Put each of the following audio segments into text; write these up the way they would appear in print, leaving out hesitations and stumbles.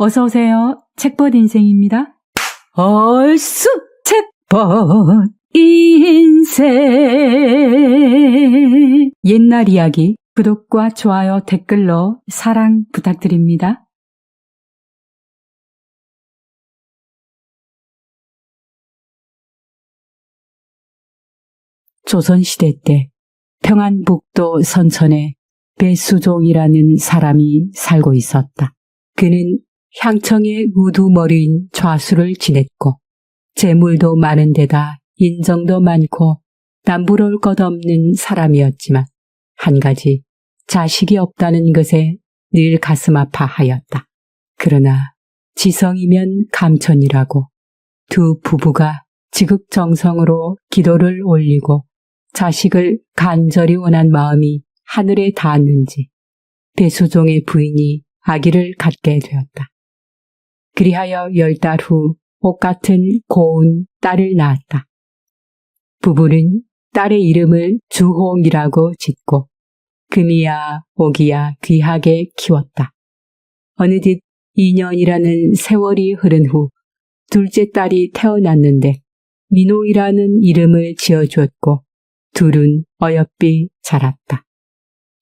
어서오세요. 책벗 인생입니다. 얼쑤 책벗 인생. 옛날 이야기 구독과 좋아요, 댓글로 사랑 부탁드립니다. 조선시대 때 평안북도 선천에 배수종이라는 사람이 살고 있었다. 그는 향청의 우두머리인 좌수를 지냈고 재물도 많은 데다 인정도 많고 남부러울 것 없는 사람이었지만 한 가지 자식이 없다는 것에 늘 가슴 아파하였다. 그러나 지성이면 감천이라고 두 부부가 지극정성으로 기도를 올리고 자식을 간절히 원한 마음이 하늘에 닿았는지 배수종의 부인이 아기를 갖게 되었다. 그리하여 10달 후 옷같은 고운 딸을 낳았다. 부부는 딸의 이름을 주홍이라고 짓고 금이야 오기야 귀하게 키웠다. 어느덧 2년이라는 세월이 흐른 후 둘째 딸이 태어났는데 민홍이라는 이름을 지어주었고 둘은 어여삐 자랐다.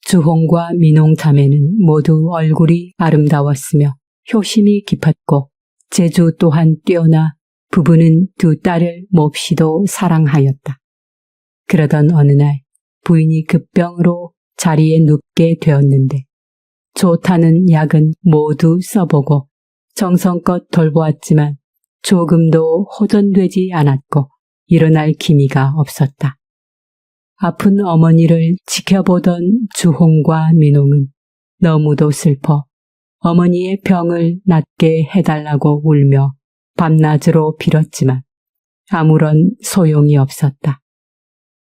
주홍과 민홍 자매는 모두 얼굴이 아름다웠으며 효심이 깊었고 재주 또한 뛰어나 부부는 두 딸을 몹시도 사랑하였다. 그러던 어느 날 부인이 급병으로 자리에 눕게 되었는데 좋다는 약은 모두 써보고 정성껏 돌보았지만 조금도 호전되지 않았고 일어날 기미가 없었다. 아픈 어머니를 지켜보던 주홍과 민홍은 너무도 슬퍼 어머니의 병을 낫게 해달라고 울며 밤낮으로 빌었지만 아무런 소용이 없었다.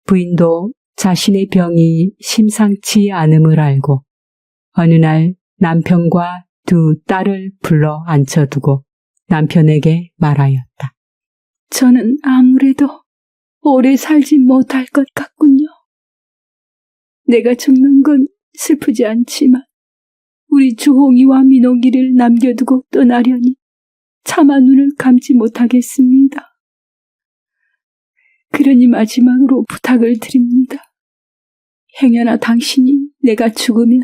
부인도 자신의 병이 심상치 않음을 알고 어느 날 남편과 두 딸을 불러 앉혀두고 남편에게 말하였다. 저는 아무래도 오래 살지 못할 것 같군요. 내가 죽는 건 슬프지 않지만 우리 주홍이와 민홍이를 남겨두고 떠나려니 차마 눈을 감지 못하겠습니다. 그러니 마지막으로 부탁을 드립니다. 행여나 당신이 내가 죽으면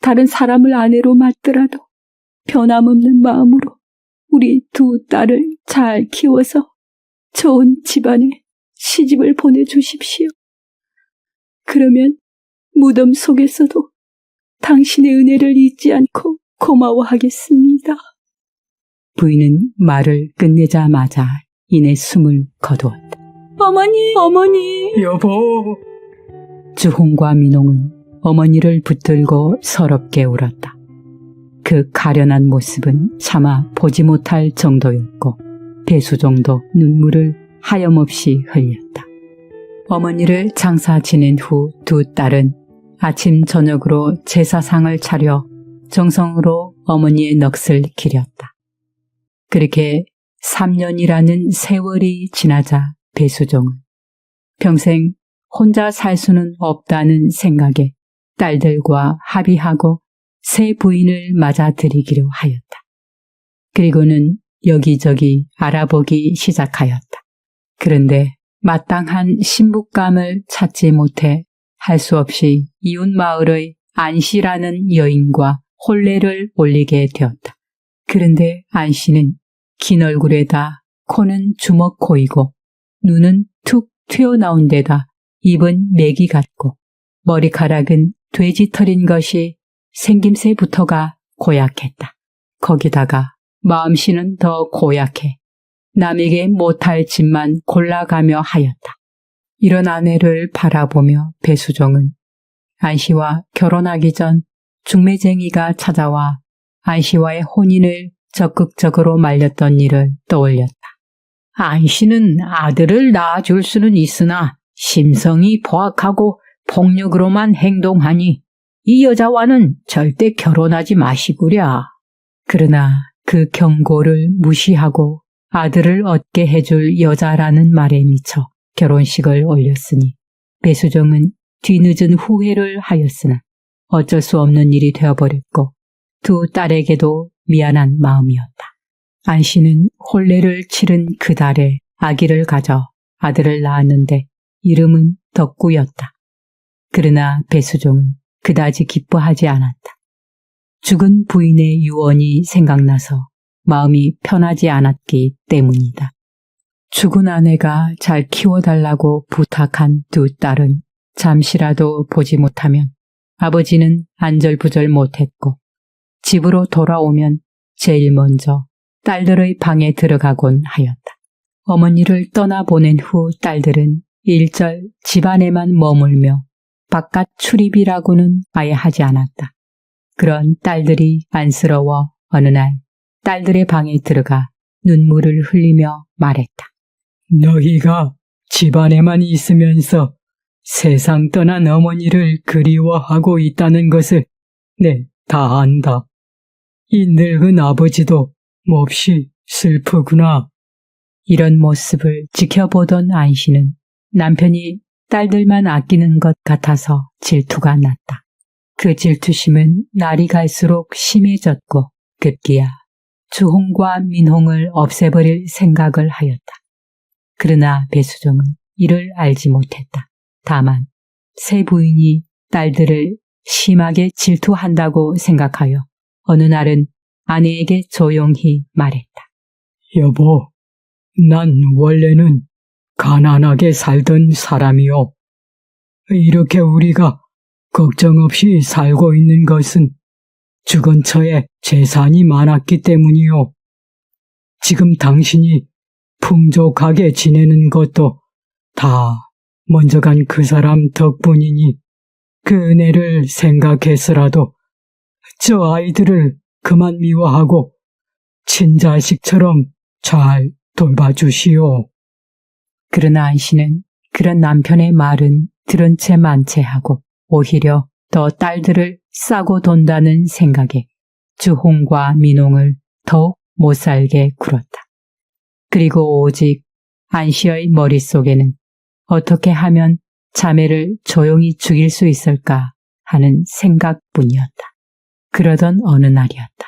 다른 사람을 아내로 맞더라도 변함없는 마음으로 우리 두 딸을 잘 키워서 좋은 집안에 시집을 보내주십시오. 그러면 무덤 속에서도 당신의 은혜를 잊지 않고 고마워하겠습니다. 부인은 말을 끝내자마자 이내 숨을 거두었다. 어머니! 여보! 주홍과 민홍은 어머니를 붙들고 서럽게 울었다. 그 가련한 모습은 차마 보지 못할 정도였고 배수종도 눈물을 하염없이 흘렸다. 어머니를 장사 지낸 후 두 딸은 아침 저녁으로 제사상을 차려 정성으로 어머니의 넋을 기렸다. 그렇게 3년이라는 세월이 지나자 배수종은 평생 혼자 살 수는 없다는 생각에 딸들과 합의하고 새 부인을 맞아들이기로 하였다. 그리고는 여기저기 알아보기 시작하였다. 그런데 마땅한 신부감을 찾지 못해 할 수 없이 이웃 마을의 안씨라는 여인과 혼례를 올리게 되었다. 그런데 안씨는 긴 얼굴에다 코는 주먹코이고 눈은 툭 튀어나온 데다 입은 메기 같고 머리카락은 돼지털인 것이 생김새부터가 고약했다. 거기다가 마음씨는 더 고약해 남에게 못할 짓만 골라가며 하였다. 이런 아내를 바라보며 배수종은 안씨와 결혼하기 전 중매쟁이가 찾아와 안씨와의 혼인을 적극적으로 말렸던 일을 떠올렸다. 안씨는 아들을 낳아줄 수는 있으나 심성이 포악하고 폭력으로만 행동하니 이 여자와는 절대 결혼하지 마시구랴. 그러나 그 경고를 무시하고 아들을 얻게 해줄 여자라는 말에 미쳐 결혼식을 올렸으니 배수종은 뒤늦은 후회를 하였으나 어쩔 수 없는 일이 되어버렸고 두 딸에게도 미안한 마음이었다. 안 씨는 혼례를 치른 그 달에 아기를 가져 아들을 낳았는데 이름은 덕구였다. 그러나 배수종은 그다지 기뻐하지 않았다. 죽은 부인의 유언이 생각나서 마음이 편하지 않았기 때문이다. 죽은 아내가 잘 키워달라고 부탁한 두 딸은 잠시라도 보지 못하면 아버지는 안절부절 못했고 집으로 돌아오면 제일 먼저 딸들의 방에 들어가곤 하였다. 어머니를 떠나보낸 후 딸들은 일절 집안에만 머물며 바깥 출입이라고는 아예 하지 않았다. 그런 딸들이 안쓰러워 어느 날 딸들의 방에 들어가 눈물을 흘리며 말했다. 너희가 집안에만 있으면서 세상 떠난 어머니를 그리워하고 있다는 것을 네, 다 안다. 이 늙은 아버지도 몹시 슬프구나. 이런 모습을 지켜보던 안 씨는 남편이 딸들만 아끼는 것 같아서 질투가 났다. 그 질투심은 날이 갈수록 심해졌고 급기야 주홍과 민홍을 없애버릴 생각을 하였다. 그러나 배수종은 이를 알지 못했다. 다만 새 부인이 딸들을 심하게 질투한다고 생각하여 어느 날은 아내에게 조용히 말했다. 여보, 난 원래는 가난하게 살던 사람이요. 이렇게 우리가 걱정 없이 살고 있는 것은 주 근처에 재산이 많았기 때문이요. 지금 당신이 풍족하게 지내는 것도 다 먼저 간 그 사람 덕분이니 그 은혜를 생각해서라도 저 아이들을 그만 미워하고 친자식처럼 잘 돌봐주시오. 그러나 안 씨는 그런 남편의 말은 들은 채 만체하고 오히려 더 딸들을 싸고 돈다는 생각에 주홍과 민홍을 더욱 못살게 굴었다. 그리고 오직 안 씨의 머릿속에는 어떻게 하면 자매를 조용히 죽일 수 있을까 하는 생각뿐이었다. 그러던 어느 날이었다.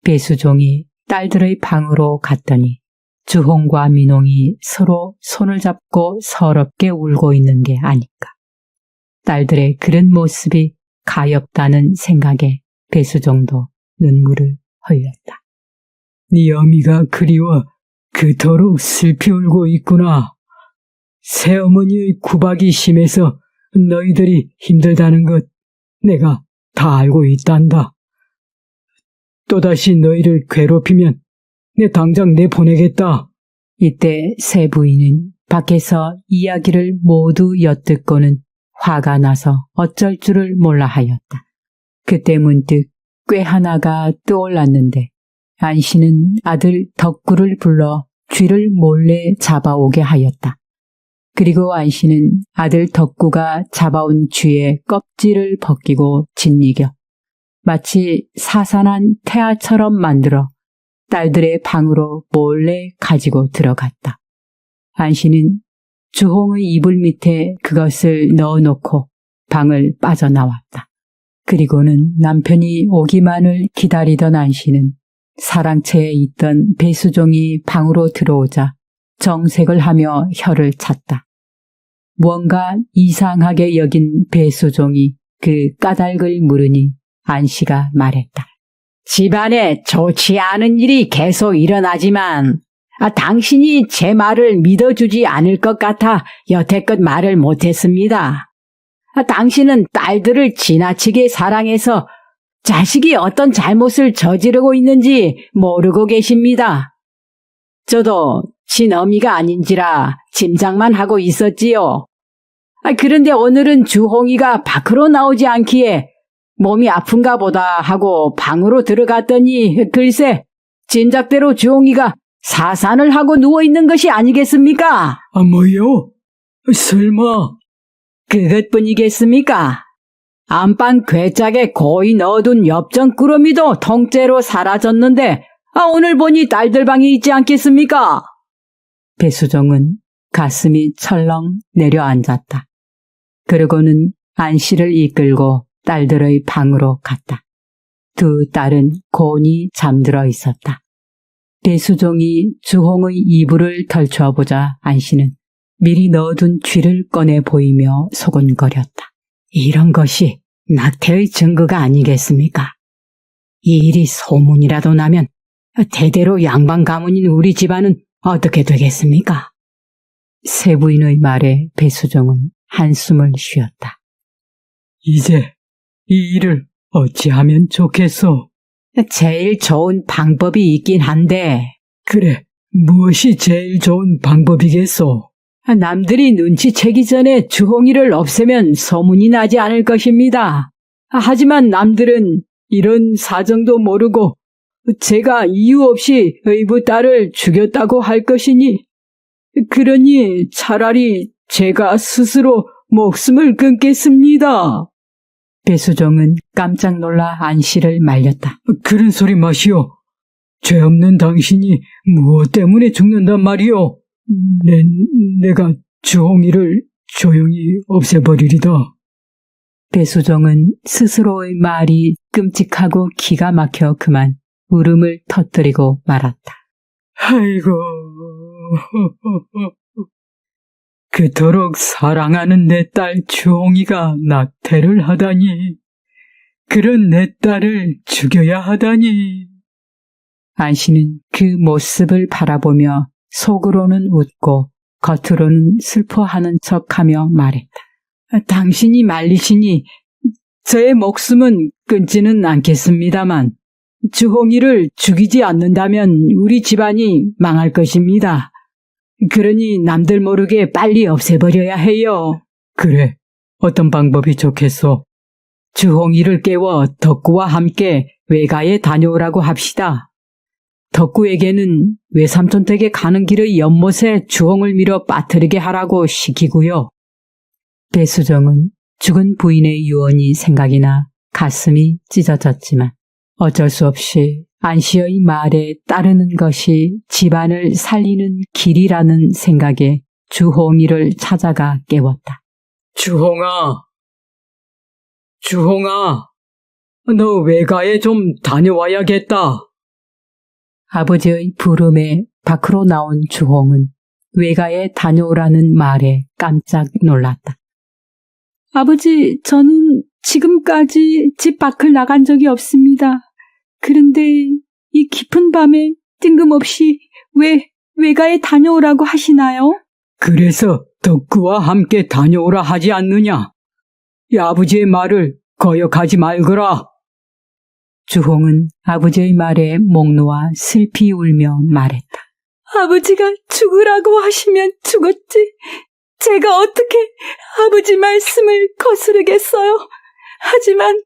배수종이 딸들의 방으로 갔더니 주홍과 민홍이 서로 손을 잡고 서럽게 울고 있는 게 아닐까. 딸들의 그런 모습이 가엾다는 생각에 배수종도 눈물을 흘렸다. 네 어미가 그리워 그토록 슬피 울고 있구나. 새어머니의 구박이 심해서 너희들이 힘들다는 것 내가 다 알고 있단다. 또다시 너희를 괴롭히면 내 당장 내보내겠다. 이때 새 부인은 밖에서 이야기를 모두 엿듣고는 화가 나서 어쩔 줄을 몰라 하였다. 그때 문득 꾀 하나가 떠올랐는데 안 씨는 아들 덕구를 불러 쥐를 몰래 잡아오게 하였다. 그리고 안 씨는 아들 덕구가 잡아온 쥐의 껍질을 벗기고 짓이겨 마치 사산한 태아처럼 만들어 딸들의 방으로 몰래 가지고 들어갔다. 안 씨는 주홍의 이불 밑에 그것을 넣어놓고 방을 빠져나왔다. 그리고는 남편이 오기만을 기다리던 안 씨는 사랑채에 있던 배수종이 방으로 들어오자 정색을 하며 혀를 찼다. 무언가 이상하게 여긴 배수종이 그 까닭을 물으니 안 씨가 말했다. 집안에 좋지 않은 일이 계속 일어나지만 당신이 제 말을 믿어주지 않을 것 같아 여태껏 말을 못했습니다. 당신은 딸들을 지나치게 사랑해서 자식이 어떤 잘못을 저지르고 있는지 모르고 계십니다. 저도 친어미가 아닌지라 짐작만 하고 있었지요. 그런데 오늘은 주홍이가 밖으로 나오지 않기에 몸이 아픈가 보다 하고 방으로 들어갔더니 글쎄 짐작대로 주홍이가 사산을 하고 누워있는 것이 아니겠습니까? 뭐요? 설마 그것뿐이겠습니까? 안방 괴짝에 고이 넣어둔 엽전 꾸러미도 통째로 사라졌는데 오늘 보니 딸들 방에 있지 않겠습니까? 배수종은 가슴이 철렁 내려앉았다. 그러고는 안 씨를 이끌고 딸들의 방으로 갔다. 두 딸은 곤히 잠들어 있었다. 배수종이 주홍의 이불을 덜쳐보자 안씨는 미리 넣어둔 쥐를 꺼내 보이며 소곤거렸다. 이런 것이 낙태의 증거가 아니겠습니까? 이 일이 소문이라도 나면 대대로 양반 가문인 우리 집안은 어떻게 되겠습니까? 세부인의 말에 배수종은 한숨을 쉬었다. 이제 이 일을 어찌하면 좋겠소? 제일 좋은 방법이 있긴 한데. 그래, 무엇이 제일 좋은 방법이겠소? 남들이 눈치채기 전에 주홍이를 없애면 소문이 나지 않을 것입니다. 하지만 남들은 이런 사정도 모르고 제가 이유 없이 의부 딸을 죽였다고 할 것이니, 그러니 차라리 제가 스스로 목숨을 끊겠습니다. 배수종은 깜짝 놀라 안씨를 말렸다. 그런 소리 마시오. 죄 없는 당신이 무엇 때문에 죽는단 말이오? 내가 주홍이를 조용히 없애버리리다. 배수종은 스스로의 말이 끔찍하고 기가 막혀 그만 울음을 터뜨리고 말았다. 아이고, 그토록 사랑하는 내 딸 주홍이가 낙태를 하다니, 그런 내 딸을 죽여야 하다니. 안씨는 그 모습을 바라보며 속으로는 웃고 겉으로는 슬퍼하는 척하며 말했다. 당신이 말리시니 저의 목숨은 끊지는 않겠습니다만 주홍이를 죽이지 않는다면 우리 집안이 망할 것입니다. 그러니 남들 모르게 빨리 없애버려야 해요. 그래, 어떤 방법이 좋겠소? 주홍이를 깨워 덕구와 함께 외가에 다녀오라고 합시다. 덕구에게는 외삼촌 댁에 가는 길의 연못에 주홍을 밀어 빠뜨리게 하라고 시키고요. 배수정은 죽은 부인의 유언이 생각이 나 가슴이 찢어졌지만 어쩔 수 없이 안씨의 말에 따르는 것이 집안을 살리는 길이라는 생각에 주홍이를 찾아가 깨웠다. 주홍아, 너 외가에 좀 다녀와야겠다. 아버지의 부름에 밖으로 나온 주홍은 외가에 다녀오라는 말에 깜짝 놀랐다. 아버지, 저는 지금까지 집 밖을 나간 적이 없습니다. 그런데 이 깊은 밤에 뜬금없이 왜 외가에 다녀오라고 하시나요? 그래서 덕구와 함께 다녀오라 하지 않느냐? 이 아버지의 말을 거역하지 말거라. 주홍은 아버지의 말에 목 놓아 슬피 울며 말했다. 아버지가 죽으라고 하시면 죽었지. 제가 어떻게 아버지 말씀을 거스르겠어요. 하지만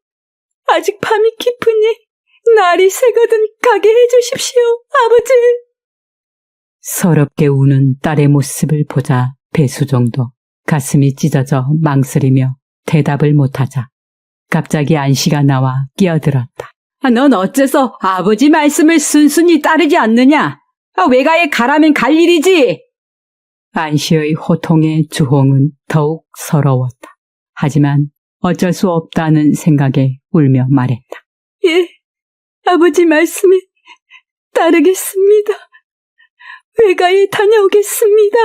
아직 밤이 깊으니 날이 새거든 가게 해주십시오, 아버지. 서럽게 우는 딸의 모습을 보자 배수종도 가슴이 찢어져 망설이며 대답을 못하자 갑자기 안씨가 나와 끼어들었다. 넌 어째서 아버지 말씀을 순순히 따르지 않느냐? 외가에 가라면 갈 일이지. 안씨의 호통에 주홍은 더욱 서러웠다. 하지만 어쩔 수 없다는 생각에 울며 말했다. 예, 아버지 말씀에 따르겠습니다. 외가에 다녀오겠습니다.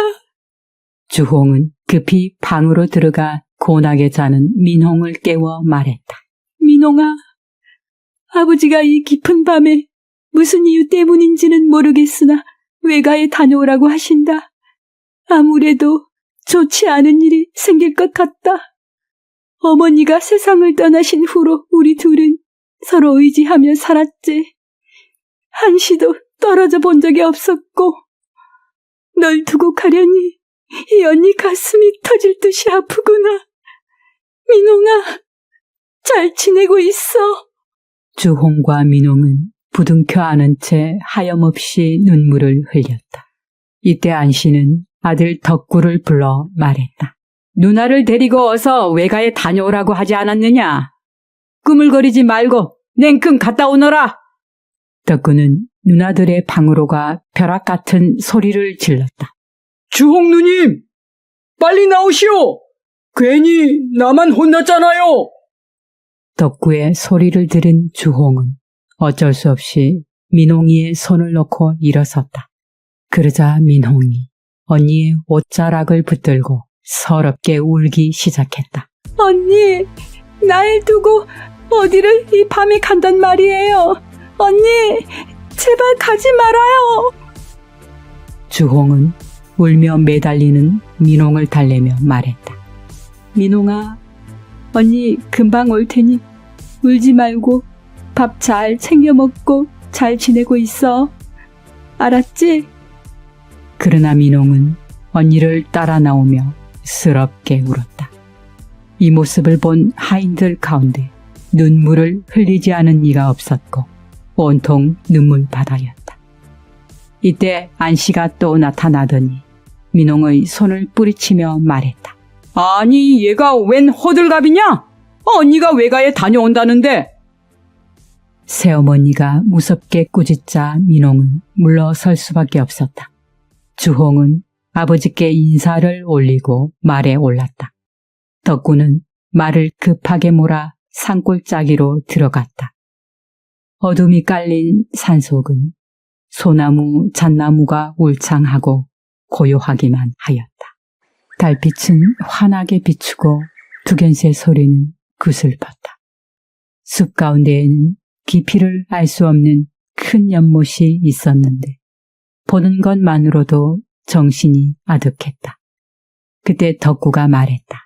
주홍은 급히 방으로 들어가 곤하게 자는 민홍을 깨워 말했다. 민홍아, 아버지가 이 깊은 밤에 무슨 이유 때문인지는 모르겠으나 외가에 다녀오라고 하신다. 아무래도 좋지 않은 일이 생길 것 같다. 어머니가 세상을 떠나신 후로 우리 둘은 서로 의지하며 살았지. 한시도 떨어져 본 적이 없었고 널 두고 가려니 이 언니 가슴이 터질 듯이 아프구나. 민홍아, 잘 지내고 있어. 주홍과 민홍은 부둥켜 안은 채 하염없이 눈물을 흘렸다. 이때 안씨는 아들 덕구를 불러 말했다. 누나를 데리고 어서 외가에 다녀오라고 하지 않았느냐? 꾸물거리지 말고 냉큼 갔다 오너라. 덕구는 누나들의 방으로 가 벼락 같은 소리를 질렀다. 주홍 누님, 빨리 나오시오. 괜히 나만 혼났잖아요. 덕구의 소리를 들은 주홍은 어쩔 수 없이 민홍이의 손을 놓고 일어섰다. 그러자 민홍이 언니의 옷자락을 붙들고 서럽게 울기 시작했다. 언니, 날 두고 어디를 이 밤에 간단 말이에요. 언니, 제발 가지 말아요. 주홍은 울며 매달리는 민홍을 달래며 말했다. 민홍아, 언니 금방 올 테니 울지 말고 밥 잘 챙겨 먹고 잘 지내고 있어. 알았지? 그러나 민홍은 언니를 따라 나오며 스럽게 울었다. 이 모습을 본 하인들 가운데 눈물을 흘리지 않은 이가 없었고 온통 눈물 바다였다. 이때 안씨가 또 나타나더니 민홍의 손을 뿌리치며 말했다. 아니, 얘가 웬 호들갑이냐? 언니가 외가에 다녀온다는데. 새어머니가 무섭게 꾸짖자 민홍은 물러설 수밖에 없었다. 주홍은 아버지께 인사를 올리고 말에 올랐다. 덕구는 말을 급하게 몰아 산골짜기로 들어갔다. 어둠이 깔린 산속은 소나무, 잣나무가 울창하고 고요하기만 하였다. 달빛은 환하게 비추고 두견새 소리는 구슬펐다. 숲 가운데에는 깊이를 알 수 없는 큰 연못이 있었는데 보는 것만으로도 정신이 아득했다. 그때 덕구가 말했다.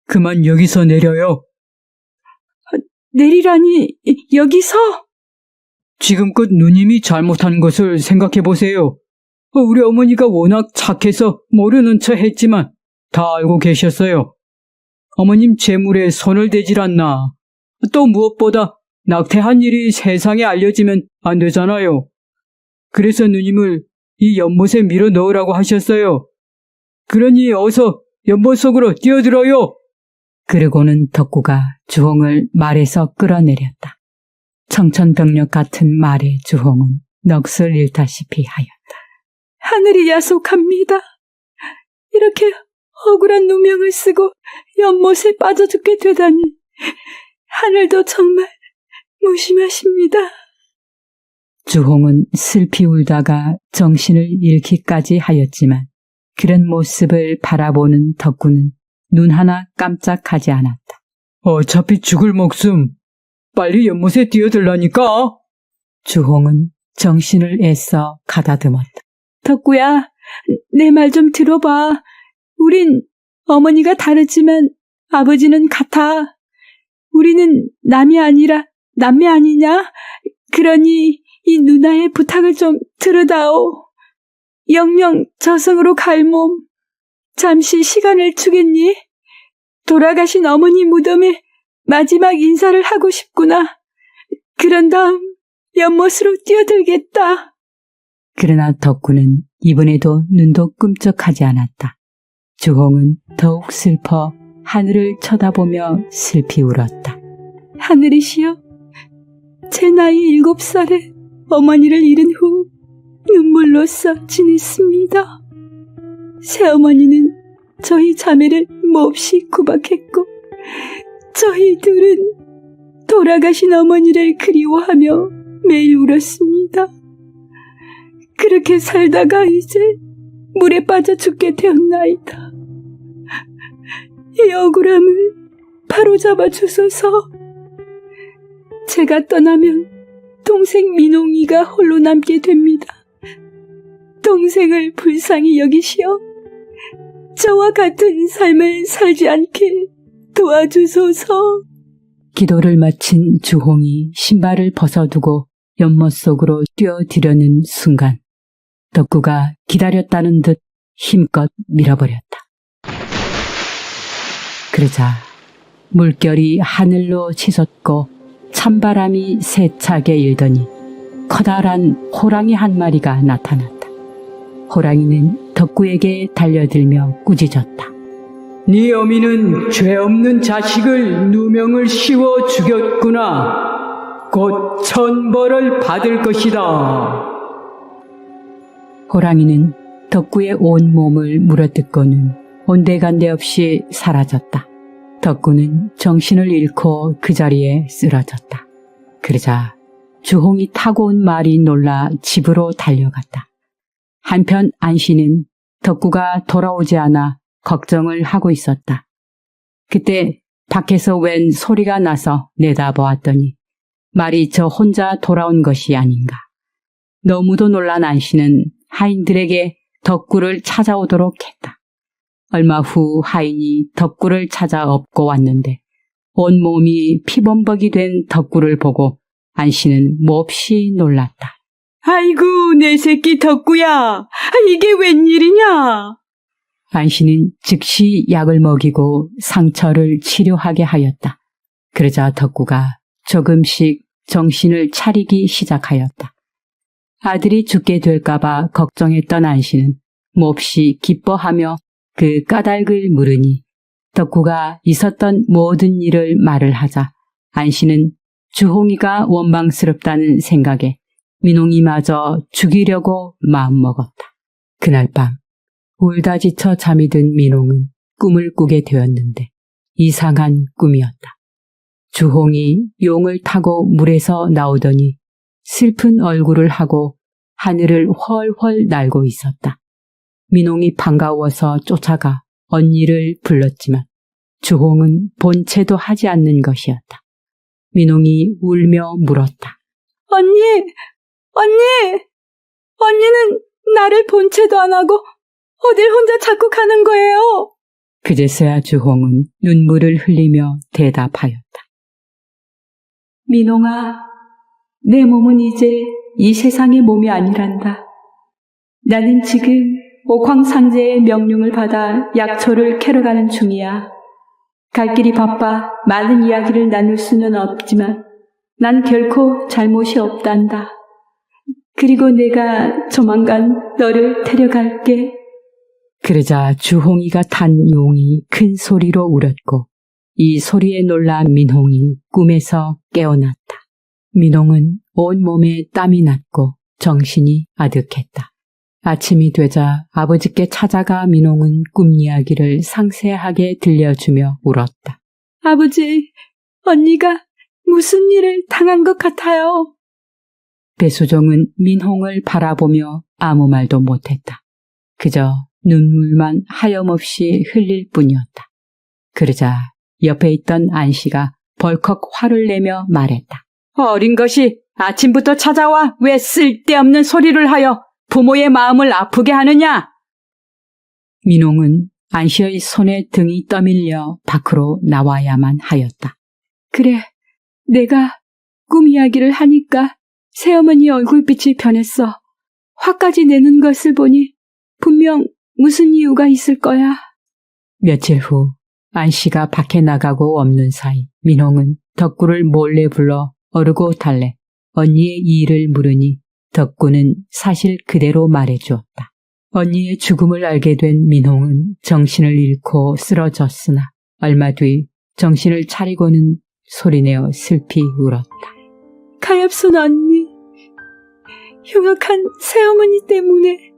그만 여기서 내려요. 내리라니, 여기서? 지금껏 누님이 잘못한 것을 생각해 보세요. 우리 어머니가 워낙 착해서 모르는 척 했지만 다 알고 계셨어요. 어머님 재물에 손을 대질 않나. 또 무엇보다 낙태한 일이 세상에 알려지면 안 되잖아요. 그래서 누님을 이 연못에 밀어 넣으라고 하셨어요. 그러니 어서 연못 속으로 뛰어들어요. 그러고는 덕구가 주홍을 말에서 끌어내렸다. 청천벽력 같은 말에 주홍은 넋을 잃다시피 하였다. 하늘이 야속합니다. 이렇게 억울한 누명을 쓰고 연못에 빠져 죽게 되다니 하늘도 정말 무심하십니다. 주홍은 슬피 울다가 정신을 잃기까지 하였지만 그런 모습을 바라보는 덕구는 눈 하나 깜짝하지 않았다. 어차피 죽을 목숨 빨리 연못에 뛰어들라니까. 주홍은 정신을 애써 가다듬었다. 덕구야, 내 말 좀 들어봐. 우린 어머니가 다르지만 아버지는 같아. 우리는 남이 아니라 남매 아니냐? 그러니 이 누나의 부탁을 좀 들으다오. 영영 저승으로 갈 몸 잠시 시간을 주겠니? 돌아가신 어머니 무덤에 마지막 인사를 하고 싶구나. 그런 다음 연못으로 뛰어들겠다. 그러나 덕구는 이번에도 눈도 끔찍하지 않았다. 주홍은 더욱 슬퍼 하늘을 쳐다보며 슬피 울었다. 하늘이시여, 제 나이 7살에 어머니를 잃은 후 눈물로써 지냈습니다. 새어머니는 저희 자매를 몹시 구박했고 저희 둘은 돌아가신 어머니를 그리워하며 매일 울었습니다. 그렇게 살다가 이제 물에 빠져 죽게 되었나이다. 이 억울함을 바로잡아 주소서. 제가 떠나면 동생 민홍이가 홀로 남게 됩니다. 동생을 불쌍히 여기시어 저와 같은 삶을 살지 않게 도와주소서. 기도를 마친 주홍이 신발을 벗어두고 연못 속으로 뛰어들려는 순간 덕구가 기다렸다는 듯 힘껏 밀어버렸다. 그러자 물결이 하늘로 치솟고 찬바람이 세차게 일더니 커다란 호랑이 한 마리가 나타났다. 호랑이는 덕구에게 달려들며 꾸짖었다. 네 어미는 죄 없는 자식을 누명을 씌워 죽였구나. 곧 천벌을 받을 것이다. 호랑이는 덕구의 온 몸을 물어뜯고는 온데간데 없이 사라졌다. 덕구는 정신을 잃고 그 자리에 쓰러졌다. 그러자 주홍이 타고 온 말이 놀라 집으로 달려갔다. 한편 안씨는 덕구가 돌아오지 않아 걱정을 하고 있었다. 그때 밖에서 웬 소리가 나서 내다보았더니 말이 저 혼자 돌아온 것이 아닌가. 너무도 놀란 안씨는 하인들에게 덕구를 찾아오도록 했다. 얼마 후 하인이 덕구를 찾아 업고 왔는데 온몸이 피범벅이 된 덕구를 보고 안씨는 몹시 놀랐다. 아이고, 내 새끼 덕구야. 이게 웬일이냐? 안씨는 즉시 약을 먹이고 상처를 치료하게 하였다. 그러자 덕구가 조금씩 정신을 차리기 시작하였다. 아들이 죽게 될까봐 걱정했던 안씨는 몹시 기뻐하며 그 까닭을 물으니 덕구가 있었던 모든 일을 말을 하자 안씨는 주홍이가 원망스럽다는 생각에 민홍이마저 죽이려고 마음먹었다. 그날 밤 울다 지쳐 잠이 든 민홍은 꿈을 꾸게 되었는데 이상한 꿈이었다. 주홍이 용을 타고 물에서 나오더니 슬픈 얼굴을 하고 하늘을 훨훨 날고 있었다. 민홍이 반가워서 쫓아가 언니를 불렀지만 주홍은 본체도 하지 않는 것이었다. 민홍이 울며 물었다. 언니는 나를 본체도 안 하고 어딜 혼자 자꾸 가는 거예요? 그제서야 주홍은 눈물을 흘리며 대답하였다. 민홍아, 내 몸은 이제 이 세상의 몸이 아니란다. 나는 지금 옥황상제의 명령을 받아 약초를 캐러 가는 중이야. 갈 길이 바빠 많은 이야기를 나눌 수는 없지만 난 결코 잘못이 없단다. 그리고 내가 조만간 너를 데려갈게. 그러자 주홍이가 탄 용이 큰 소리로 울었고 이 소리에 놀라 민홍이 꿈에서 깨어났다. 민홍은 온몸에 땀이 났고 정신이 아득했다. 아침이 되자 아버지께 찾아가 민홍은 꿈 이야기를 상세하게 들려주며 울었다. 아버지, 언니가 무슨 일을 당한 것 같아요. 배수종은 민홍을 바라보며 아무 말도 못했다. 그저 눈물만 하염없이 흘릴 뿐이었다. 그러자 옆에 있던 안씨가 벌컥 화를 내며 말했다. 어린 것이 아침부터 찾아와 왜 쓸데없는 소리를 하여 부모의 마음을 아프게 하느냐? 민홍은 안씨의 손에 등이 떠밀려 밖으로 나와야만 하였다. 그래, 내가 꿈 이야기를 하니까 새어머니 얼굴빛이 변했어. 화까지 내는 것을 보니 분명 무슨 이유가 있을 거야. 며칠 후 안씨가 밖에 나가고 없는 사이 민홍은 덕구를 몰래 불러 어르고 달래 언니의 일을 물으니 덕구는 사실 그대로 말해주었다. 언니의 죽음을 알게 된 민홍은 정신을 잃고 쓰러졌으나 얼마 뒤 정신을 차리고는 소리내어 슬피 울었다. 가엾은 언니, 흉악한 새어머니 때문에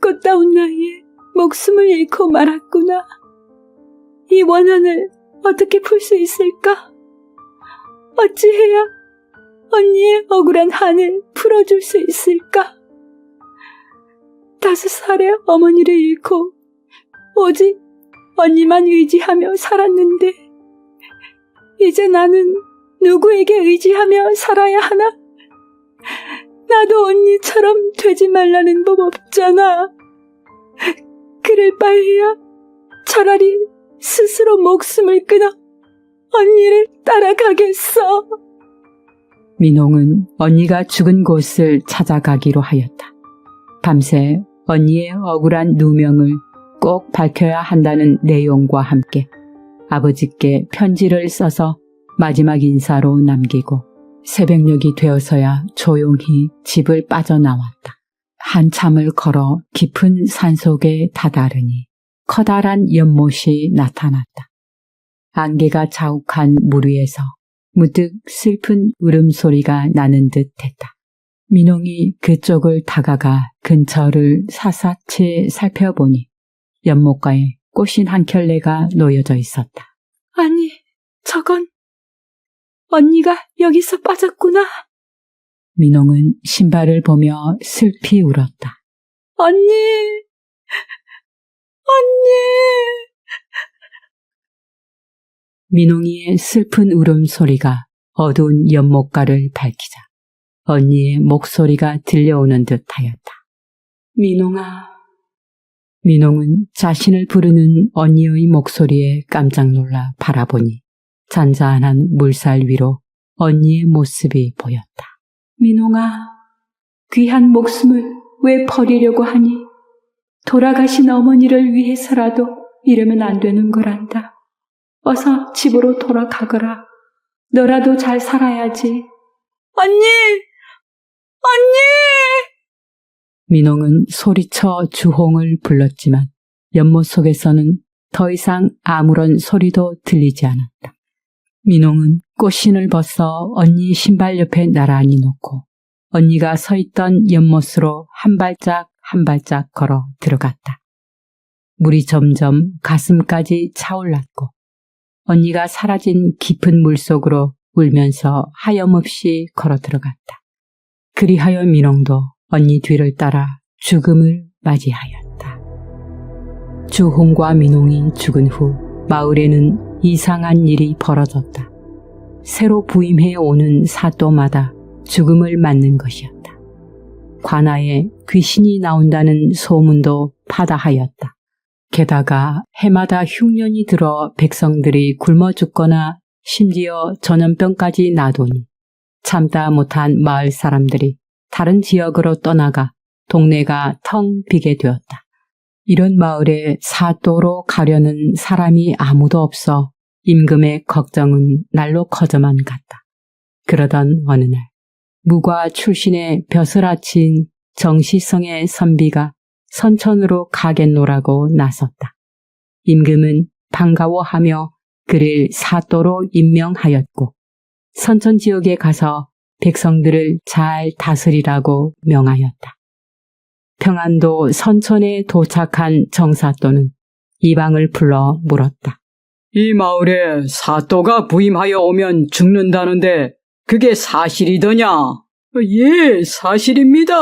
꽃다운 나이에 목숨을 잃고 말았구나. 이 원한을 어떻게 풀 수 있을까? 어찌해야 언니의 억울한 한을 풀어줄 수 있을까? 5살에 어머니를 잃고 오직 언니만 의지하며 살았는데 이제 나는 누구에게 의지하며 살아야 하나? 나도 언니처럼 되지 말라는 법 없잖아. 그럴 바에야 차라리 스스로 목숨을 끊어 언니를 따라가겠어. 민홍은 언니가 죽은 곳을 찾아가기로 하였다. 밤새 언니의 억울한 누명을 꼭 밝혀야 한다는 내용과 함께 아버지께 편지를 써서 마지막 인사로 남기고 새벽녘이 되어서야 조용히 집을 빠져나왔다. 한참을 걸어 깊은 산속에 다다르니 커다란 연못이 나타났다. 안개가 자욱한 물 위에서 무득 슬픈 울음소리가 나는 듯 했다. 민홍이 그쪽을 다가가 근처를 샅샅이 살펴보니 연못가에 꽃신 한 켤레가 놓여져 있었다. 아니, 저건 언니가 여기서 빠졌구나. 민홍은 신발을 보며 슬피 울었다. 언니! 언니! 민홍이의 슬픈 울음소리가 어두운 연못가를 밝히자 언니의 목소리가 들려오는 듯하였다. 민홍아, 민홍은 자신을 부르는 언니의 목소리에 깜짝 놀라 바라보니 잔잔한 물살 위로 언니의 모습이 보였다. 민홍아, 귀한 목숨을 왜 버리려고 하니? 돌아가신 어머니를 위해서라도 이러면 안 되는 거란다. 어서 집으로 돌아가거라. 너라도 잘 살아야지. 언니! 언니! 민홍은 소리쳐 주홍을 불렀지만 연못 속에서는 더 이상 아무런 소리도 들리지 않았다. 민홍은 꽃신을 벗어 언니 신발 옆에 나란히 놓고 언니가 서 있던 연못으로 한 발짝 한 발짝 걸어 들어갔다. 물이 점점 가슴까지 차올랐고 언니가 사라진 깊은 물속으로 울면서 하염없이 걸어 들어갔다. 그리하여 민홍도 언니 뒤를 따라 죽음을 맞이하였다. 주홍과 민홍이 죽은 후 마을에는 이상한 일이 벌어졌다. 새로 부임해 오는 사또마다 죽음을 맞는 것이었다. 관아에 귀신이 나온다는 소문도 파다하였다. 게다가 해마다 흉년이 들어 백성들이 굶어 죽거나 심지어 전염병까지 나도니 참다 못한 마을 사람들이 다른 지역으로 떠나가 동네가 텅 비게 되었다. 이런 마을에 사또로 가려는 사람이 아무도 없어 임금의 걱정은 날로 커져만 갔다. 그러던 어느 날 무과 출신의 벼슬아치인 정시성의 선비가 선천으로 가겠노라고 나섰다. 임금은 반가워하며 그를 사또로 임명하였고 선천 지역에 가서 백성들을 잘 다스리라고 명하였다. 평안도 선천에 도착한 정사또는 이방을 불러 물었다. 이 마을에 사또가 부임하여 오면 죽는다는데 그게 사실이더냐? 예, 사실입니다.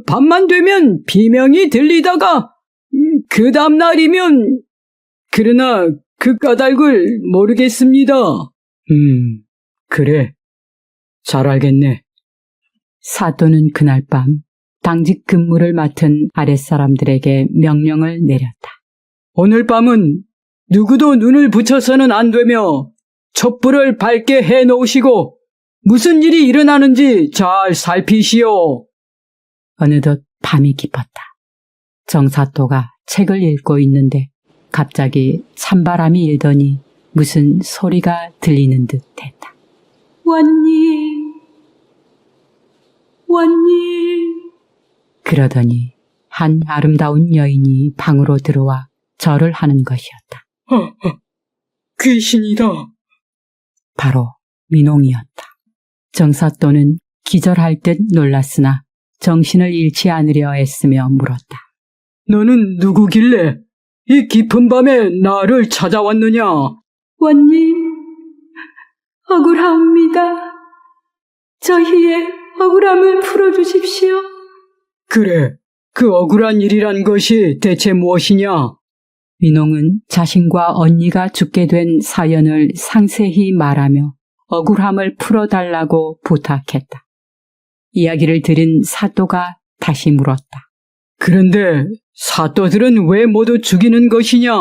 밤만 되면 비명이 들리다가 그 다음날이면 그러나 그 까닭을 모르겠습니다. 그래. 잘 알겠네. 사또는 그날 밤 당직 근무를 맡은 아랫사람들에게 명령을 내렸다. 오늘 밤은 누구도 눈을 붙여서는 안 되며 촛불을 밝게 해놓으시고 무슨 일이 일어나는지 잘 살피시오. 어느덧 밤이 깊었다. 정사또가 책을 읽고 있는데 갑자기 찬바람이 일더니 무슨 소리가 들리는 듯 했다. 원님, 원님. 그러더니 한 아름다운 여인이 방으로 들어와 절을 하는 것이었다. 귀신이다. 바로 민홍이었다. 정사또는 기절할 듯 놀랐으나 정신을 잃지 않으려 애쓰며 물었다. 너는 누구길래 이 깊은 밤에 나를 찾아왔느냐? 원님, 억울하옵니다. 저희의 억울함을 풀어주십시오. 그래, 그 억울한 일이란 것이 대체 무엇이냐? 민홍은 자신과 언니가 죽게 된 사연을 상세히 말하며 억울함을 풀어달라고 부탁했다. 이야기를 들은 사또가 다시 물었다. 그런데 사또들은 왜 모두 죽이는 것이냐?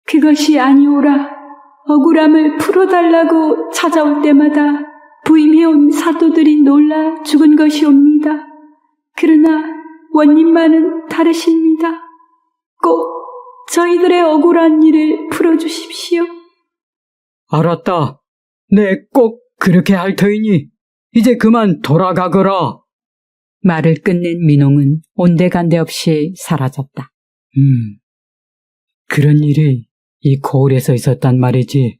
그것이 아니오라. 억울함을 풀어달라고 찾아올 때마다 부임해온 사또들이 놀라 죽은 것이옵니다. 그러나 원님만은 다르십니다. 꼭 저희들의 억울한 일을 풀어주십시오. 알았다. 내 꼭 그렇게 할 터이니 이제 그만 돌아가거라. 말을 끝낸 민홍은 온데간데 없이 사라졌다. 그런 일이 이 거울에서 있었단 말이지.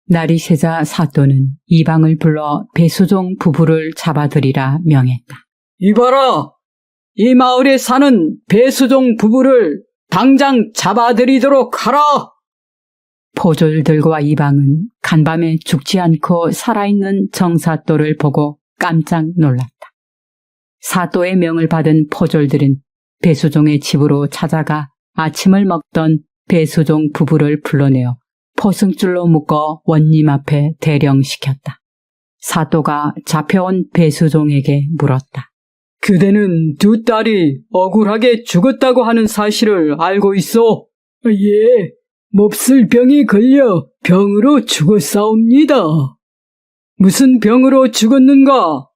날이 새자 사또는 이방을 불러 배수종 부부를 잡아들이라 명했다. 이봐라! 이 마을에 사는 배수종 부부를 당장 잡아들이도록 하라! 포졸들과 이방은 간밤에 죽지 않고 살아있는 정사또를 보고 깜짝 놀랐다. 사또의 명을 받은 포졸들은 배수종의 집으로 찾아가 아침을 먹던 배수종 부부를 불러내어 포승줄로 묶어 원님 앞에 대령시켰다. 사또가 잡혀온 배수종에게 물었다. 그대는 두 딸이 억울하게 죽었다고 하는 사실을 알고 있어? 예, 몹쓸 병이 걸려 병으로 죽었사옵니다. 무슨 병으로 죽었는가?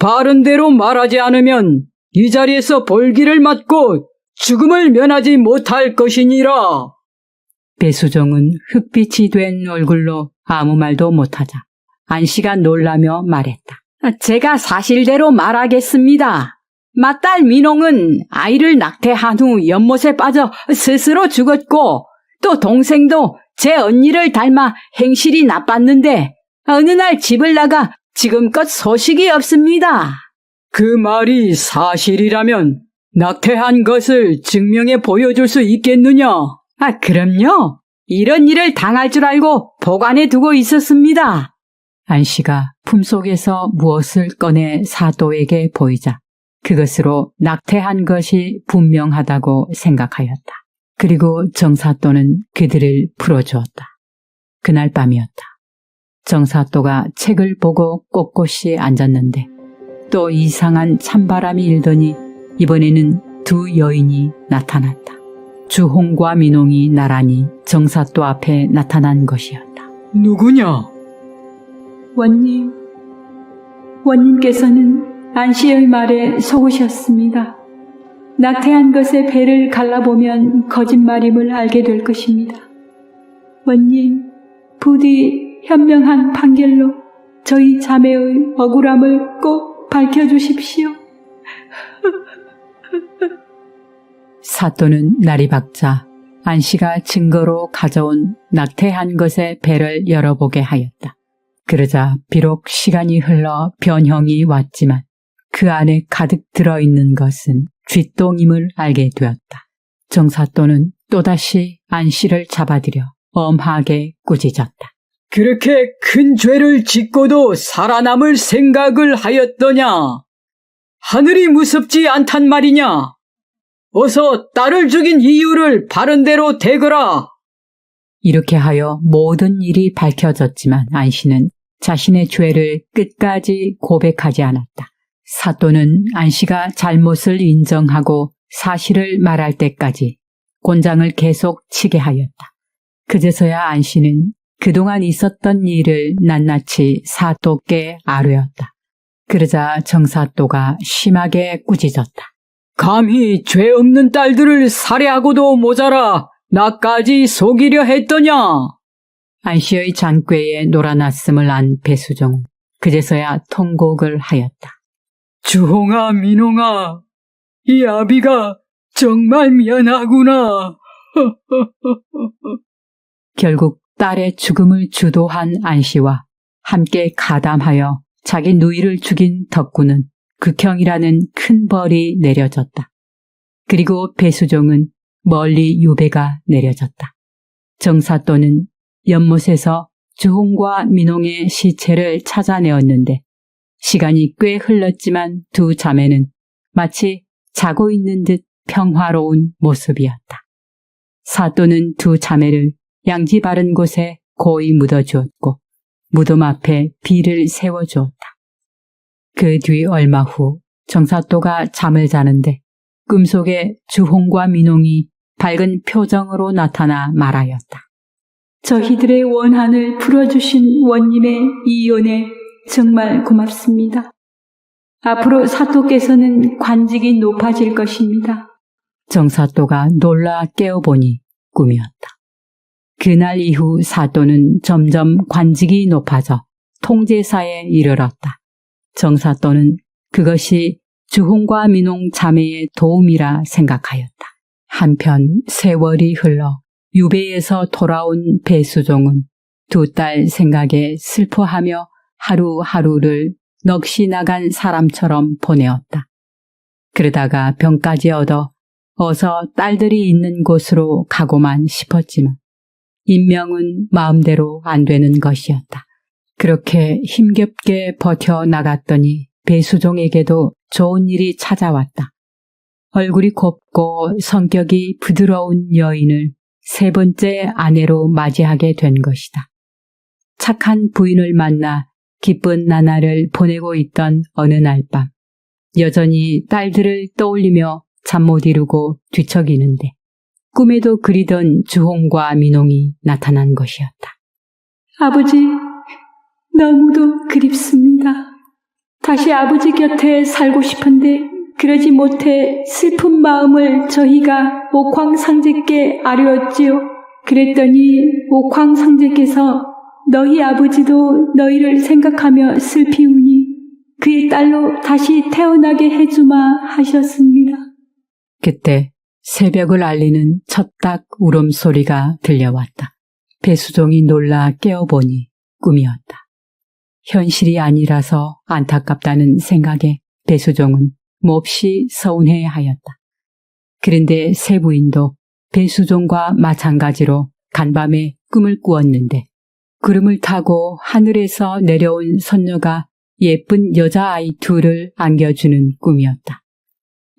바른 대로 말하지 않으면 이 자리에서 볼기를 맞고 죽음을 면하지 못할 것이니라. 배수종은 흑빛이 된 얼굴로 아무 말도 못하자 안씨가 놀라며 말했다. 제가 사실대로 말하겠습니다. 맏딸 민홍은 아이를 낙태한 후 연못에 빠져 스스로 죽었고 또 동생도 제 언니를 닮아 행실이 나빴는데 어느 날 집을 나가 지금껏 소식이 없습니다. 그 말이 사실이라면 낙태한 것을 증명해 보여줄 수 있겠느냐? 그럼요. 이런 일을 당할 줄 알고 보관해 두고 있었습니다. 안씨가 품속에서 무엇을 꺼내 사또에게 보이자 그것으로 낙태한 것이 분명하다고 생각하였다. 그리고 정사또는 그들을 풀어주었다. 그날 밤이었다. 정사또가 책을 보고 꼿꼿이 앉았는데 또 이상한 찬바람이 일더니 이번에는 두 여인이 나타났다. 주홍과 민홍이 나란히 정사또 앞에 나타난 것이었다. 누구냐? 원님, 원님께서는 안씨의 말에 속으셨습니다. 낙태한 것의 배를 갈라보면 거짓말임을 알게 될 것입니다. 원님, 부디 현명한 판결로 저희 자매의 억울함을 꼭 밝혀주십시오. 사또는 날이 밝자 안씨가 증거로 가져온 낙태한 것의 배를 열어보게 하였다. 그러자 비록 시간이 흘러 변형이 왔지만 그 안에 가득 들어있는 것은 쥐똥임을 알게 되었다. 정사또는 또다시 안씨를 잡아들여 엄하게 꾸짖었다. 그렇게 큰 죄를 짓고도 살아남을 생각을 하였더냐? 하늘이 무섭지 않단 말이냐? 어서 딸을 죽인 이유를 바른대로 대거라. 이렇게 하여 모든 일이 밝혀졌지만 안씨는 자신의 죄를 끝까지 고백하지 않았다. 사또는 안씨가 잘못을 인정하고 사실을 말할 때까지 곤장을 계속 치게 하였다. 그제서야 안씨는 그동안 있었던 일을 낱낱이 사또께 아뢰었다. 그러자 정사또가 심하게 꾸짖었다. 감히 죄 없는 딸들을 살해하고도 모자라 나까지 속이려 했더냐? 안씨의 잔꾀에 놀아났음을 안 배수종은 그제서야 통곡을 하였다. 주홍아, 민홍아, 이 아비가 정말 미안하구나. 결국 딸의 죽음을 주도한 안씨와 함께 가담하여 자기 누이를 죽인 덕구는 극형이라는 큰 벌이 내려졌다. 그리고 배수종은 멀리 유배가 내려졌다. 정사또는 연못에서 주홍과 민홍의 시체를 찾아내었는데 시간이 꽤 흘렀지만 두 자매는 마치 자고 있는 듯 평화로운 모습이었다. 사또는 두 자매를 양지 바른 곳에 고이 묻어주었고 무덤 앞에 비를 세워주었다. 그 뒤 얼마 후 정사또가 잠을 자는데 꿈속에 주홍과 민홍이 밝은 표정으로 나타나 말하였다. 저희들의 원한을 풀어주신 원님의 이혼에 정말 고맙습니다. 앞으로 사또께서는 관직이 높아질 것입니다. 정사또가 놀라 깨어보니 꿈이었다. 그날 이후 사또는 점점 관직이 높아져 통제사에 이르렀다. 정사또는 그것이 주홍과 민홍 자매의 도움이라 생각하였다. 한편 세월이 흘러 유배에서 돌아온 배수종은 두 딸 생각에 슬퍼하며 하루하루를 넋이 나간 사람처럼 보내었다. 그러다가 병까지 얻어 어서 딸들이 있는 곳으로 가고만 싶었지만 임명은 마음대로 안 되는 것이었다. 그렇게 힘겹게 버텨나갔더니 배수종에게도 좋은 일이 찾아왔다. 얼굴이 곱고 성격이 부드러운 여인을 세 번째 아내로 맞이하게 된 것이다. 착한 부인을 만나 기쁜 나날을 보내고 있던 어느 날 밤, 여전히 딸들을 떠올리며 잠 못 이루고 뒤척이는데 꿈에도 그리던 주홍과 민홍이 나타난 것이었다. 아버지, 너무도 그립습니다. 다시 아버지 곁에 살고 싶은데 그러지 못해 슬픈 마음을 저희가 옥황상제께 아뢰었지요. 그랬더니 옥황상제께서 너희 아버지도 너희를 생각하며 슬피우니 그의 딸로 다시 태어나게 해주마 하셨습니다. 그때 새벽을 알리는 첫닭 울음소리가 들려왔다. 배수종이 놀라 깨어보니 꿈이었다. 현실이 아니라서 안타깝다는 생각에 배수종은 몹시 서운해하였다. 그런데 새 부인도 배수종과 마찬가지로 간밤에 꿈을 꾸었는데 구름을 타고 하늘에서 내려온 선녀가 예쁜 여자아이 둘을 안겨주는 꿈이었다.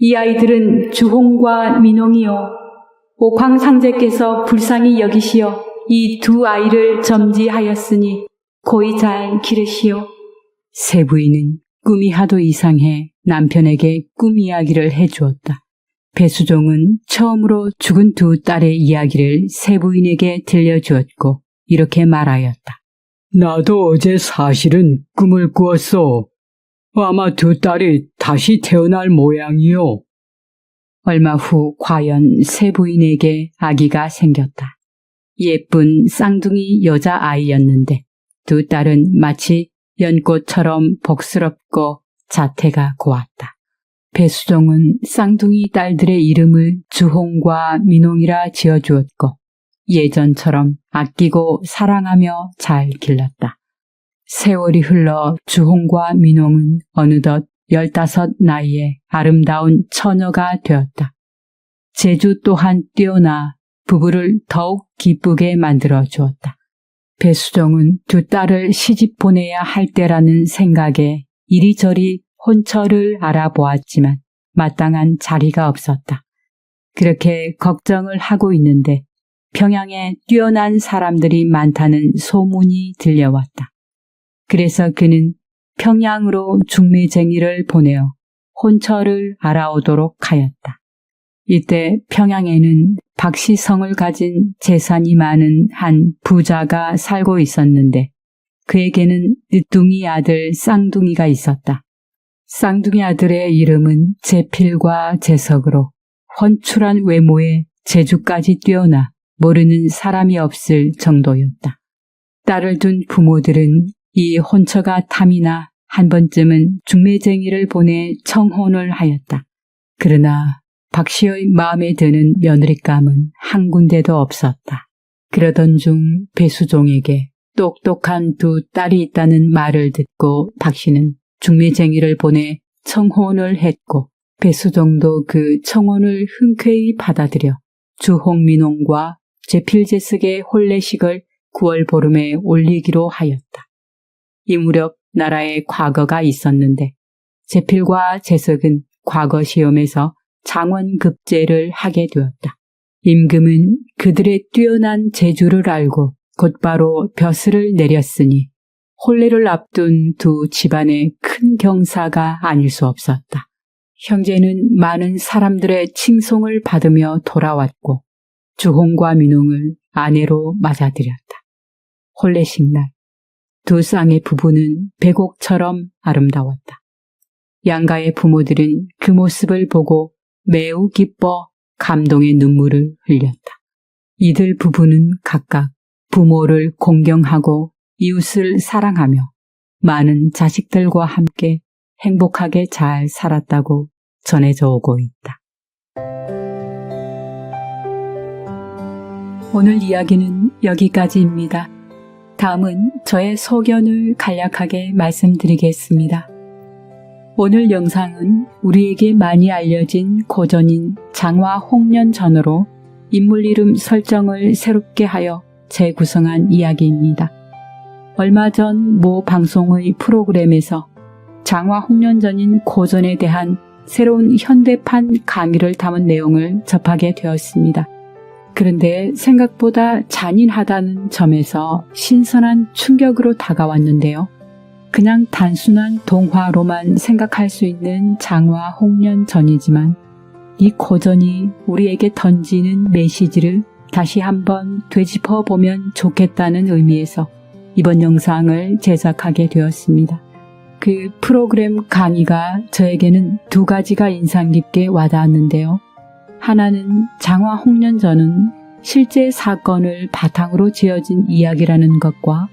이 아이들은 주홍과 민홍이요. 옥황상제께서 불쌍히 여기시어 이 두 아이를 점지하였으니 고이 잘 기르시오. 새 부인은 꿈이 하도 이상해 남편에게 꿈 이야기를 해주었다. 배수종은 처음으로 죽은 두 딸의 이야기를 새 부인에게 들려주었고 이렇게 말하였다. 나도 어제 사실은 꿈을 꾸었소. 아마 두 딸이 다시 태어날 모양이요. 얼마 후 과연 새 부인에게 아기가 생겼다. 예쁜 쌍둥이 여자아이였는데 두 딸은 마치 연꽃처럼 복스럽고 자태가 고왔다. 배수종은 쌍둥이 딸들의 이름을 주홍과 민홍이라 지어주었고 예전처럼 아끼고 사랑하며 잘 길렀다. 세월이 흘러 주홍과 민홍은 어느덧 15 나이에 아름다운 처녀가 되었다. 재주 또한 뛰어나 부부를 더욱 기쁘게 만들어 주었다. 배수종은 두 딸을 시집 보내야 할 때라는 생각에 이리저리 혼처를 알아보았지만 마땅한 자리가 없었다. 그렇게 걱정을 하고 있는데 평양에 뛰어난 사람들이 많다는 소문이 들려왔다. 그래서 그는 평양으로 중매쟁이를 보내어 혼처를 알아오도록 하였다. 이때 평양에는 박씨성을 가진 재산이 많은 한 부자가 살고 있었는데 그에게는 늦둥이 아들 쌍둥이가 있었다. 쌍둥이 아들의 이름은 재필과 재석으로 훤출한 외모에 재주까지 뛰어나 모르는 사람이 없을 정도였다. 딸을 둔 부모들은 이 혼처가 탐이나 한 번쯤은 중매쟁이를 보내 청혼을 하였다. 그러나 박씨의 마음에 드는 며느리감은 한 군데도 없었다. 그러던 중 배수종에게 똑똑한 두 딸이 있다는 말을 듣고 박씨는 중매쟁이를 보내 청혼을 했고 배수종도 그 청혼을 흔쾌히 받아들여 주홍민홍과 재필재석의 혼례식을 9월 보름에 올리기로 하였다. 이 무렵 나라에 과거가 있었는데 재필과 재석은 과거 시험에서 장원급제를 하게 되었다. 임금은 그들의 뛰어난 재주를 알고 곧바로 벼슬을 내렸으니 혼례를 앞둔 두 집안의 큰 경사가 아닐 수 없었다. 형제는 많은 사람들의 칭송을 받으며 돌아왔고 주홍과 민홍을 아내로 맞아들였다. 혼례식 날 두 쌍의 부부는 백옥처럼 아름다웠다. 양가의 부모들은 그 모습을 보고 매우 기뻐 감동의 눈물을 흘렸다. 이들 부부는 각각 부모를 공경하고 이웃을 사랑하며 많은 자식들과 함께 행복하게 잘 살았다고 전해져 오고 있다. 오늘 이야기는 여기까지입니다. 다음은 저의 소견을 간략하게 말씀드리겠습니다. 오늘 영상은 우리에게 많이 알려진 고전인 장화 홍련전으로 인물 이름 설정을 새롭게 하여 재구성한 이야기입니다. 얼마 전 모 방송의 프로그램에서 장화 홍련전인 고전에 대한 새로운 현대판 강의를 담은 내용을 접하게 되었습니다. 그런데 생각보다 잔인하다는 점에서 신선한 충격으로 다가왔는데요. 그냥 단순한 동화로만 생각할 수 있는 장화 홍련전이지만 이 고전이 우리에게 던지는 메시지를 다시 한번 되짚어 보면 좋겠다는 의미에서 이번 영상을 제작하게 되었습니다. 그 프로그램 강의가 저에게는 두 가지가 인상 깊게 와닿았는데요. 하나는 장화 홍련전은 실제 사건을 바탕으로 지어진 이야기라는 것과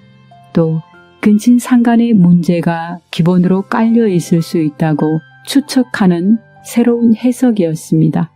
또 근친상간의 문제가 기본으로 깔려 있을 수 있다고 추측하는 새로운 해석이었습니다.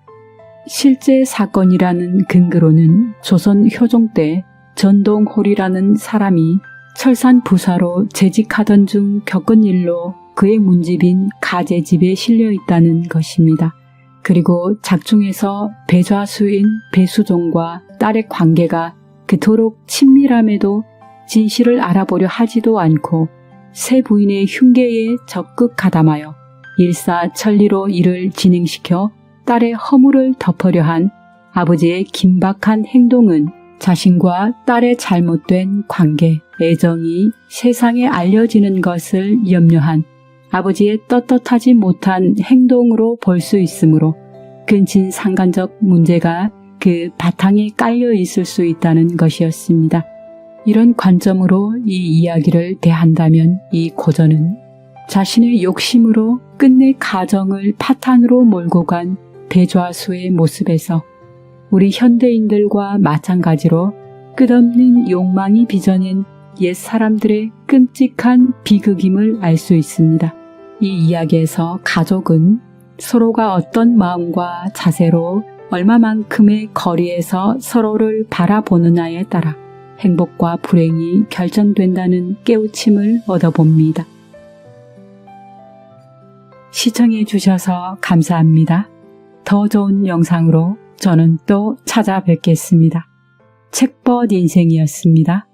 실제 사건이라는 근거로는 조선 효종 때 전동홀이라는 사람이 철산 부사로 재직하던 중 겪은 일로 그의 문집인 가제집에 실려 있다는 것입니다. 그리고 작중에서 배좌수인 배수종과 딸의 관계가 그토록 친밀함에도 진실을 알아보려 하지도 않고 새 부인의 흉계에 적극 가담하여 일사천리로 일을 진행시켜 딸의 허물을 덮으려 한 아버지의 긴박한 행동은 자신과 딸의 잘못된 관계, 애정이 세상에 알려지는 것을 염려한 아버지의 떳떳하지 못한 행동으로 볼 수 있으므로 근친상간적 문제가 그 바탕에 깔려 있을 수 있다는 것이었습니다. 이런 관점으로 이 이야기를 대한다면 이 고전은 자신의 욕심으로 끝내 가정을 파탄으로 몰고 간 배좌수의 모습에서 우리 현대인들과 마찬가지로 끝없는 욕망이 빚어낸 옛 사람들의 끔찍한 비극임을 알 수 있습니다. 이 이야기에서 가족은 서로가 어떤 마음과 자세로 얼마만큼의 거리에서 서로를 바라보느냐에 따라 행복과 불행이 결정된다는 깨우침을 얻어봅니다. 시청해 주셔서 감사합니다. 더 좋은 영상으로 저는 또 찾아뵙겠습니다. 책벗 인생이었습니다.